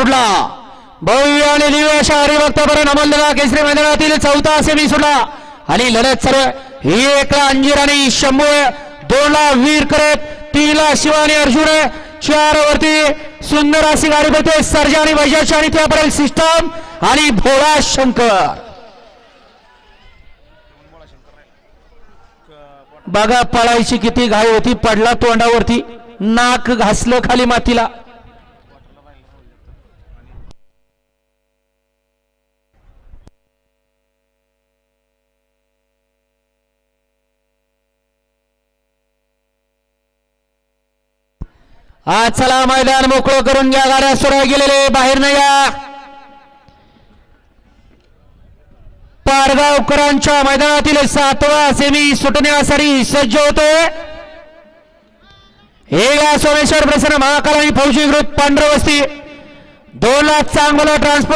सुटला. भव्य आणि दिव्य अशा हरिभक्तापर्यंत अमोलदादा केसरी मैदानातील चौथा सेमी सुटला आणि लढत सर्व 1 ला अंजीर आणि शंभू, 2 ला वीर करत, 3 ला शिवा आणि अर्जुन, 4 वरती सुंदर अशी गाडी पळते सर्जा आणि वैजाची आणि त्यापर्यंत सिस्टम आणि भोळा शंकर. बघा पळायची किती घाई होती, पडला तोंडावरती, नाक घासलं खाली मातीला. आज चला मैदान मोकळं करून घ्या, गाड्या सोडा गेलेले बाहेर नाही या. पारगावकरांच्या मैदानातील 7वा सेमी सुटण्यासाठी सज्ज होते. सोमेश्वर प्रसन्न महाकाल आणि फौजी ग्रुप पांढरवस्ती 2 लाख चांगला ट्रान्सपोर्ट